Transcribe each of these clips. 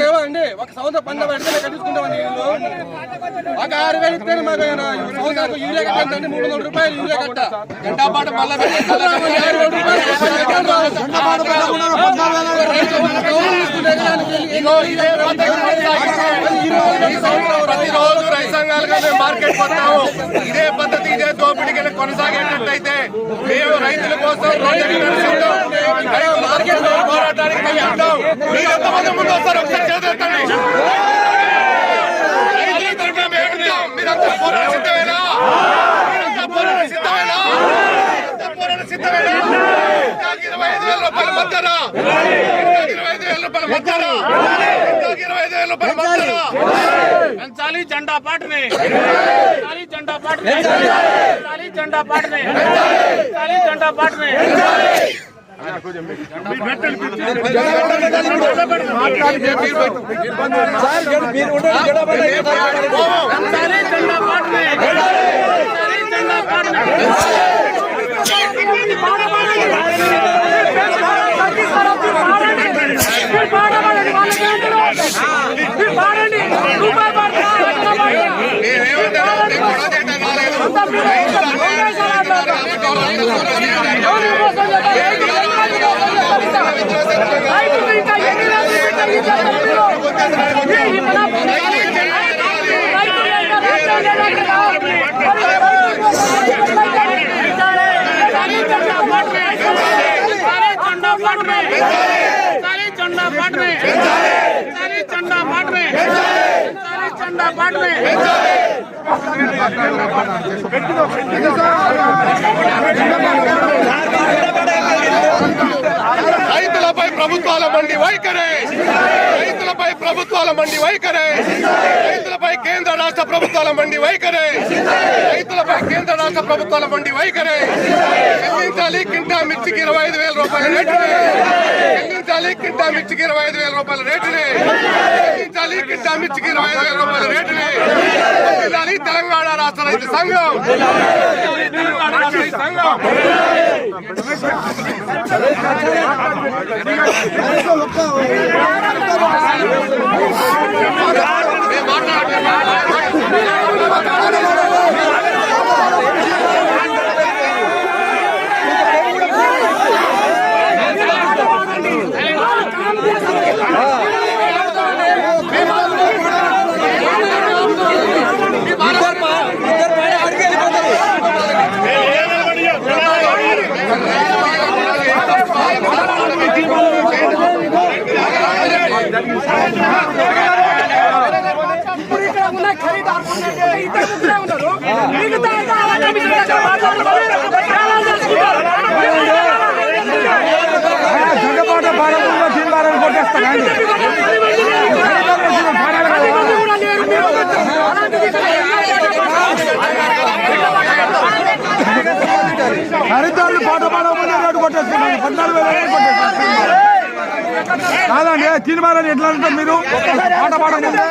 లేవండి. ఒక సంవత్సరం పంట పెడితే కట్టించుకుంటామండి. ఒక 6,000 ఇస్తే మాకు సంవత్సరానికి యూరియా కట్టండి. 300 రూపాయలు యూరియా కట్ట గంటా పాటు మళ్ళీ ప్రతిరోజు రైతు సంఘాలుగా మేము మార్కెట్ పోతాము. ఇదే పద్ధతి ఇదే దోపిడీకి కొనసాగేటట్టయితే మేము రైతుల కోసం పోరాటానికి మేము వెళ్తాం. మీరు ఎంతమంది ముందు వస్తారు ఒకసారి చేతండి. రైతుల తరఫున మేము వెళ్తాం. మీరంతా పోరాట సిద్ధమేనా? పోరాట సిద్ధమేనా? పోరాట సిద్ధమేనా? 25,000 రూపాయలు మద్దరా? 25,000 రూపాయలు మద్దరా? 25,000 రూపాయలు మద్దరా? పెంచాలి జెండా పాటని, పెంచాలి జెండా పాటని, పెంచాలి జెండా పాటని, పెంచాలి జెండా పాటని. రైతులపై ప్రభుత్వాల మండి వైఖరి, రైతులపై ప్రభుత్వాల మండి వైఖరి, రైతులపై కేంద్ర రాష్ట్ర ప్రభుత్వాల మండి వైఖరి, రైతులపై కేంద్ర రాష్ట్ర ప్రభుత్వాల మండి వైఖరి. చెల్లించాలి కింటా మిర్చికి 25,000 రూపాయల రేటుని, చెల్లించాలి కింటా మిర్చికి 25,000 రూపాయల రేటుని, చెల్లించాలి కింటా మిర్చికి 25,000 రూపాయల రేటుని. తెలంగాణ రాష్ట్ర రైతు సంఘం, తెలంగాణ రాష్ట్ర రైతు సంఘం. ఖరీదారులు పాట పాడకుండా రేటు కొట్టేస్తున్నాను. 14,000 కొట్టేస్తున్నారు కాదండి. తినమారని ఎట్లా అంటారు మీరు? పాట పాడకుండా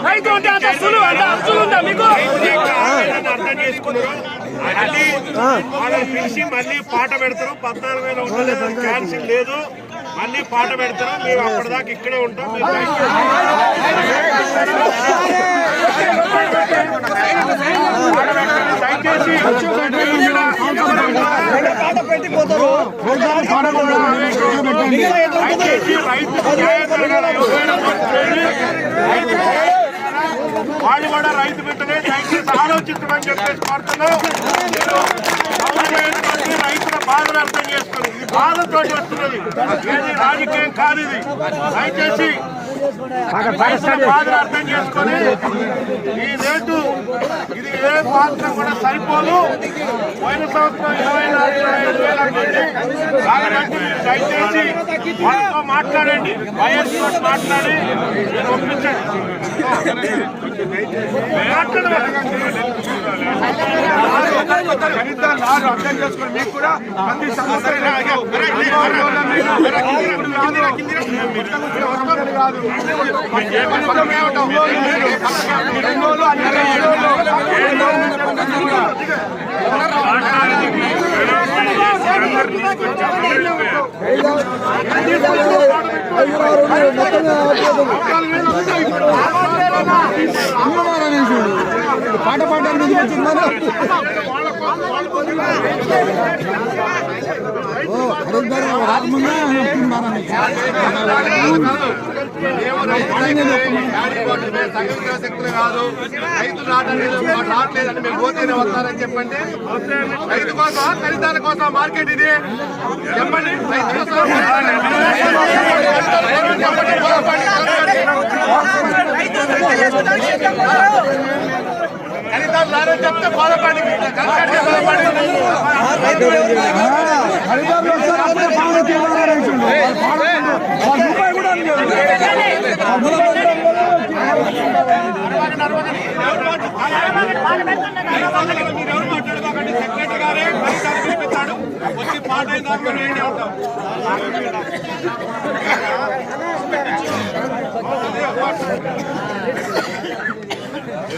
రైతు అంటే అంత సులువు ఉందా మీకు? అర్థం చేసుకున్నారు. వాళ్ళని పిలిచి మళ్ళీ పాట పెడతారు. 14,000 ఉంటుంది, క్యాన్సిల్ లేదు. మళ్ళీ పాట పెడతారు. మేము అప్పటిదాకా ఇక్కడే ఉంటాం. దయచేసి వాళ్ళు కూడా రైతు బిడ్డనే, దయచేసి ఆలోచించమని చెప్పేసి కోరుతున్నాం. రైతుల బాధను అర్థం చేసుకుని బాధతో వస్తున్నది, ఏది రాజకీయం కాదు. ఇది దయచేసి బాధను అర్థం చేసుకొని ఈ రేటు ఇది ఏ మాత్రం కూడా సరిపోదు. పోయిన సంవత్సరం 24,5,000 అనుకోండి. కాబట్టి దయచేసి వాళ్ళతో మాట్లాడండి, వైఎస్ మాట్లాడి మీరు ఒప్పించండి. అర్థం చేసుకుని మీకు కూడా ప్రతి సమస్య కాదు. పాట పాడడానికి శక్తులు కాదు. రైతులు రావట్లేదని మీరు పోతేనే వస్తారని చెప్పండి. రైతు కోసం ఖరీదాల కోసం మార్కెట్ ఇది చెప్పండి. రైతు కోసం ఖరీదాలు రారని చెప్తే బాధపడి రూపాయి కూడా సెక్రటరీ గారే పిలిపించాడు. వచ్చి పాట వేయండి ఉంటాం.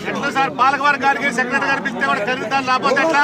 ఎట్లా సార్ పాలకవర్గ గారికి సెక్రటరీ గారు పిలిస్తే కూడా ఖరీదారు లేకపోతే ఎట్లా?